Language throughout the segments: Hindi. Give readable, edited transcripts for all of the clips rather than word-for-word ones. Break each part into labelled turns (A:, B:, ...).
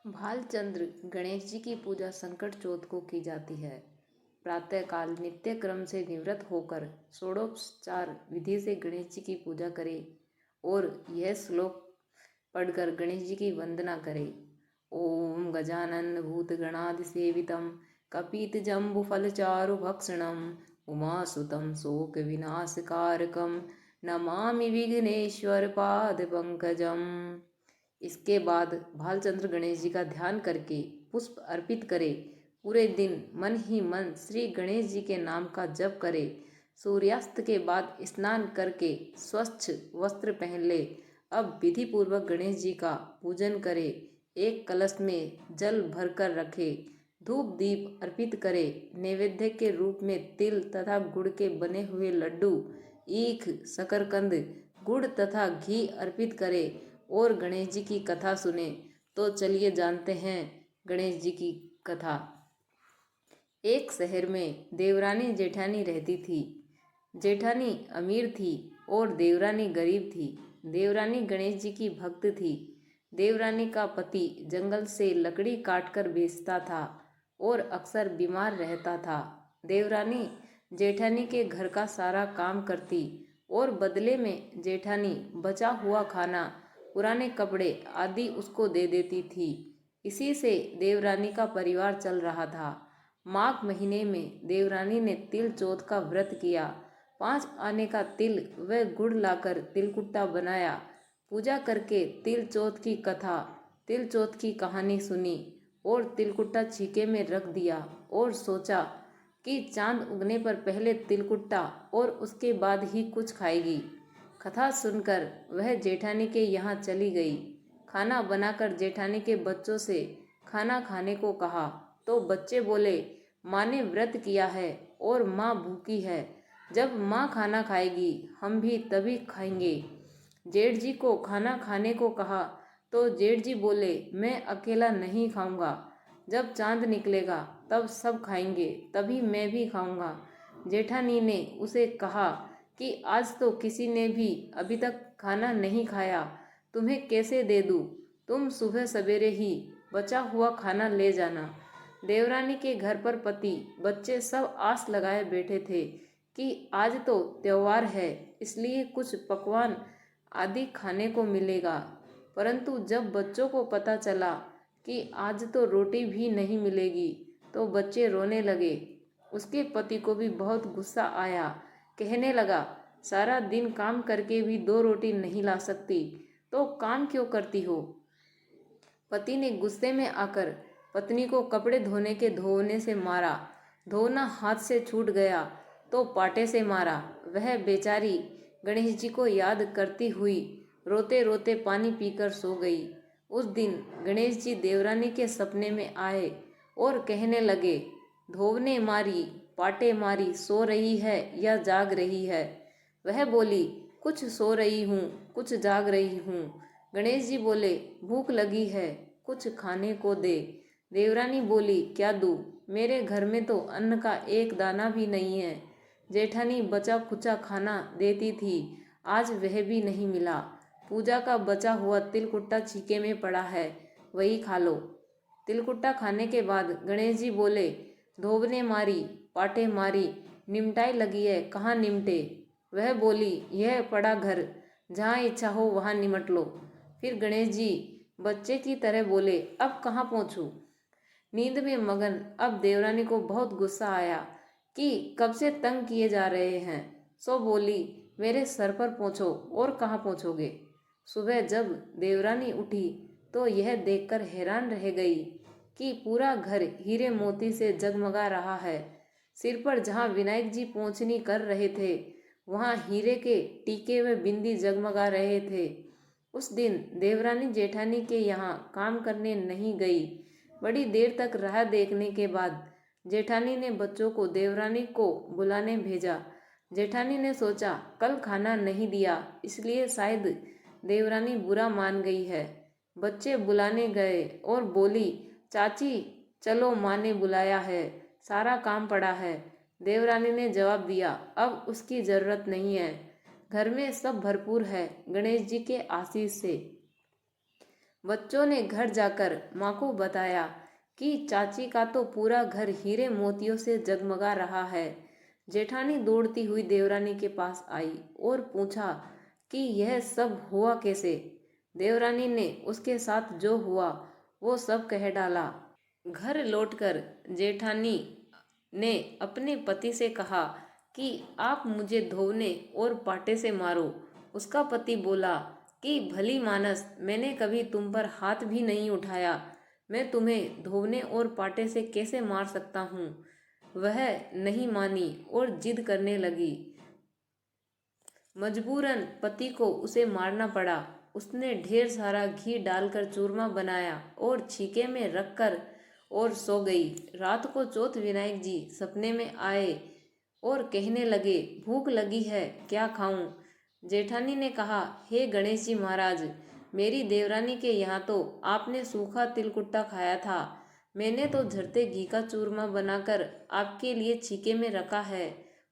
A: भालचंद्र गणेश जी की पूजा संकट चौथ को की जाती है। प्रातःकाल नित्य क्रम से निवृत्त होकर षोडोपचार विधि से गणेश जी की पूजा करें और यह श्लोक पढ़कर गणेश जी की वंदना करें। ओम गजानन भूतगणाधिसेवितं कपितजम्बुफलचारुभक्षणं उमासुतं शोकविनाशकारकं नमामि विघ्नेश्वर पादपंकजम्। इसके बाद भालचंद्र गणेश जी का ध्यान करके पुष्प अर्पित करें। पूरे दिन मन ही मन श्री गणेश जी के नाम का जप करें। सूर्यास्त के बाद स्नान करके स्वच्छ वस्त्र पहन ले। अब विधि पूर्वक गणेश जी का पूजन करें। एक कलश में जल भरकर रखे, धूप दीप अर्पित करें। नैवेद्य के रूप में तिल तथा गुड़ के बने हुए लड्डू, ईख, शकरकंद, गुड़ तथा घी अर्पित करें और गणेश जी की कथा सुने। तो चलिए जानते हैं गणेश जी की कथा। एक शहर में देवरानी जेठानी रहती थी। जेठानी अमीर थी और देवरानी गरीब थी। देवरानी गणेश जी की भक्त थी। देवरानी का पति जंगल से लकड़ी काटकर बेचता था और अक्सर बीमार रहता था। देवरानी जेठानी के घर का सारा काम करती और बदले में जेठानी बचा हुआ खाना, पुराने कपड़े आदि उसको दे देती थी। इसी से देवरानी का परिवार चल रहा था। माघ महीने में देवरानी ने तिल चौथ का व्रत किया। 5 आने का तिल व गुड़ लाकर तिलकुट्टा बनाया। पूजा करके तिल चौथ की कथा, तिल चौथ की कहानी सुनी और तिलकुट्टा छीके में रख दिया और सोचा कि चांद उगने पर पहले तिलकुट्टा और उसके बाद ही कुछ खाएगी। कथा सुनकर वह जेठानी के यहाँ चली गई। खाना बनाकर जेठानी के बच्चों से खाना खाने को कहा तो बच्चे बोले, माँ ने व्रत किया है और माँ भूखी है। जब माँ खाना खाएगी हम भी तभी खाएंगे। जेठ जी को खाना खाने को कहा तो जेठ जी बोले, मैं अकेला नहीं खाऊंगा। जब चांद निकलेगा तब सब खाएंगे, तभी मैं भी खाऊंगा। जेठानी ने उसे कहा कि आज तो किसी ने भी अभी तक खाना नहीं खाया, तुम्हें कैसे दे दूँ? तुम सुबह सवेरे ही बचा हुआ खाना ले जाना। देवरानी के घर पर पति बच्चे सब आस लगाए बैठे थे कि आज तो त्योहार है, इसलिए कुछ पकवान आदि खाने को मिलेगा। परंतु जब बच्चों को पता चला कि आज तो रोटी भी नहीं मिलेगी तो बच्चे रोने लगे। उसके पति को भी बहुत गुस्सा आया। कहने लगा, सारा दिन काम करके भी 2 रोटी नहीं ला सकती तो काम क्यों करती हो? पति ने गुस्से में आकर पत्नी को कपड़े धोने के धोने से मारा। धोना हाथ से छूट गया तो पाटे से मारा। वह बेचारी गणेश जी को याद करती हुई रोते रोते पानी पीकर सो गई। उस दिन गणेश जी देवरानी के सपने में आए और कहने लगे, धोवने मारी, पाटे मारी, सो रही है या जाग रही है? वह बोली, कुछ सो रही हूँ, कुछ जाग रही हूँ। गणेश जी बोले, भूख लगी है, कुछ खाने को दे। देवरानी बोली, क्या दूँ? मेरे घर में तो अन्न का एक दाना भी नहीं है। जेठानी बचा खुचा खाना देती थी, आज वह भी नहीं मिला। पूजा का बचा हुआ तिलकुट्टा छीके में पड़ा है, वही खा लो। तिलकुट्टा खाने के बाद गणेश जी बोले, धोबने मारी, पाटे मारी, निमटाई लगी है, कहाँ निमटे? वह बोली, यह पड़ा घर, जहाँ इच्छा हो वहाँ निमट लो। फिर गणेश जी बच्चे की तरह बोले, अब कहाँ पहुँचूँ? नींद में मगन अब देवरानी को बहुत गुस्सा आया कि कब से तंग किए जा रहे हैं। सो बोली, मेरे सर पर पहुँचो और कहाँ पहुँचोगे? सुबह जब देवरानी उठी तो यह देखकर हैरान रह गई कि पूरा घर हीरे मोती से जगमगा रहा है। सिर पर जहाँ विनायक जी पोंछनी कर रहे थे वहाँ हीरे के टीके व बिंदी जगमगा रहे थे। उस दिन देवरानी जेठानी के यहाँ काम करने नहीं गई। बड़ी देर तक राह देखने के बाद जेठानी ने बच्चों को देवरानी को बुलाने भेजा। जेठानी ने सोचा, कल खाना नहीं दिया इसलिए शायद देवरानी बुरा मान गई है। बच्चे बुलाने गए और बोली, चाची चलो, माँ ने बुलाया है, सारा काम पड़ा है। देवरानी ने जवाब दिया, अब उसकी जरूरत नहीं है, घर में सब भरपूर है गणेश जी के आशीष से। बच्चों ने घर जाकर माँ को बताया कि चाची का तो पूरा घर हीरे मोतियों से जगमगा रहा है। जेठानी दौड़ती हुई देवरानी के पास आई और पूछा कि यह सब हुआ कैसे। देवरानी ने उसके साथ जो हुआ वो सब कह डाला। घर लौटकर जेठानी ने अपने पति से कहा कि आप मुझे धोने और पाटे से मारो। उसका पति बोला कि भली मानस, मैंने कभी तुम पर हाथ भी नहीं उठाया, मैं तुम्हें धोने और पाटे से कैसे मार सकता हूँ। वह नहीं मानी और जिद करने लगी। मजबूरन पति को उसे मारना पड़ा। उसने ढेर सारा घी डालकर चूरमा बनाया और छीके में रखकर और सो गई। रात को चौथ विनायक जी सपने में आए और कहने लगे, भूख लगी है, क्या खाऊं। जेठानी ने कहा, हे गणेश जी महाराज, मेरी देवरानी के यहाँ तो आपने सूखा तिलकुट्टा खाया था। मैंने तो झरते घी का चूरमा बनाकर आपके लिए छीके में रखा है।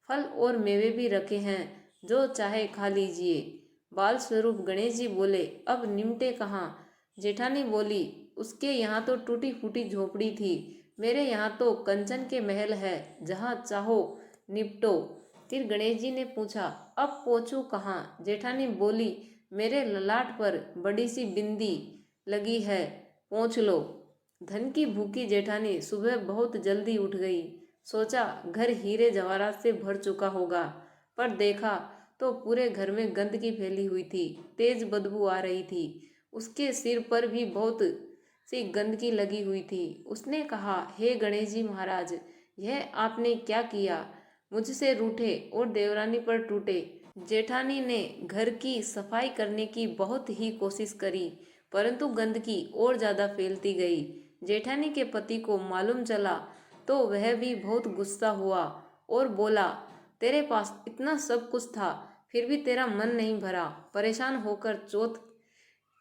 A: फल और मेवे भी रखे हैं, जो चाहे खा लीजिए। बाल स्वरूप गणेश जी बोले, अब निमटे कहाँ। जेठानी बोली, उसके यहाँ तो टूटी फूटी झोपड़ी थी, मेरे यहाँ तो कंचन के महल है, जहाँ चाहो निपटो। फिर गणेश जी ने पूछा, अब पोंछूं कहाँ। जेठानी बोली, मेरे ललाट पर बड़ी सी बिंदी लगी है, पोंछ लो। धन की भूखी जेठानी सुबह बहुत जल्दी उठ गई। सोचा घर हीरे जवाहरात से भर चुका होगा, पर देखा तो पूरे घर में गंदगी फैली हुई थी, तेज बदबू आ रही थी। उसके सिर पर भी बहुत सी गंदगी लगी हुई थी। उसने कहा, हे गणेश जी महाराज, यह आपने क्या किया। मुझसे रूठे और देवरानी पर टूटे। जेठानी ने घर की सफाई करने की बहुत ही कोशिश करी, परंतु गंदगी और ज्यादा फैलती गई। जेठानी के पति को मालूम चला तो वह भी बहुत गुस्सा हुआ और बोला, तेरे पास इतना सब कुछ था, फिर भी तेरा मन नहीं भरा। परेशान होकर चौथ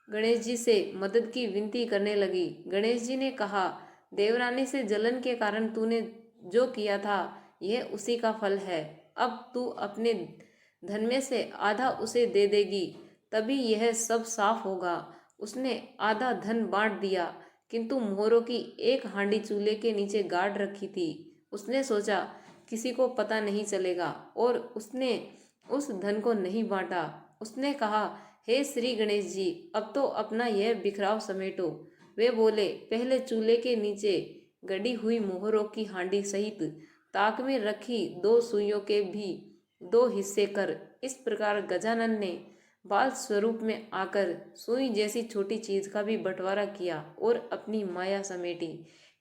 A: गणेश जी से मदद की विनती करने लगी। गणेश जी ने कहा, देवरानी से जलन के कारण तूने जो किया था, यह उसी का फल है। अब तू अपने धन में से आधा उसे दे देगी, तभी यह सब साफ होगा। उसने आधा धन बांट दिया, किंतु मोहरों की एक हांडी चूल्हे के नीचे गाड़ रखी थी। उसने सोचा किसी को पता नहीं चलेगा, और उसने उस धन को नहीं बांटा। उसने कहा, हे श्री गणेश जी, अब तो अपना यह बिखराव समेटो। वे बोले, पहले चूल्हे के नीचे गड़ी हुई मोहरों की हांडी सहित ताक में रखी 2 सुइयों के भी 2 हिस्से कर। इस प्रकार गजानन ने बाल स्वरूप में आकर सुई जैसी छोटी चीज का भी बंटवारा किया और अपनी माया समेटी।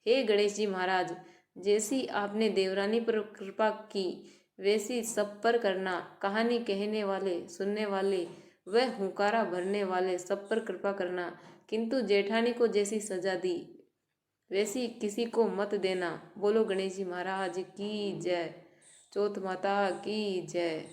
A: हे गणेश जी महाराज, जैसी आपने देवरानी पर कृपा की, वैसी सब पर करना। कहानी कहने वाले, सुनने वाले व हुंकारा भरने वाले सब पर कृपा करना, किंतु जेठानी को जैसी सजा दी वैसी किसी को मत देना। बोलो गणेश जी महाराज की जय। चौथ माता की जय।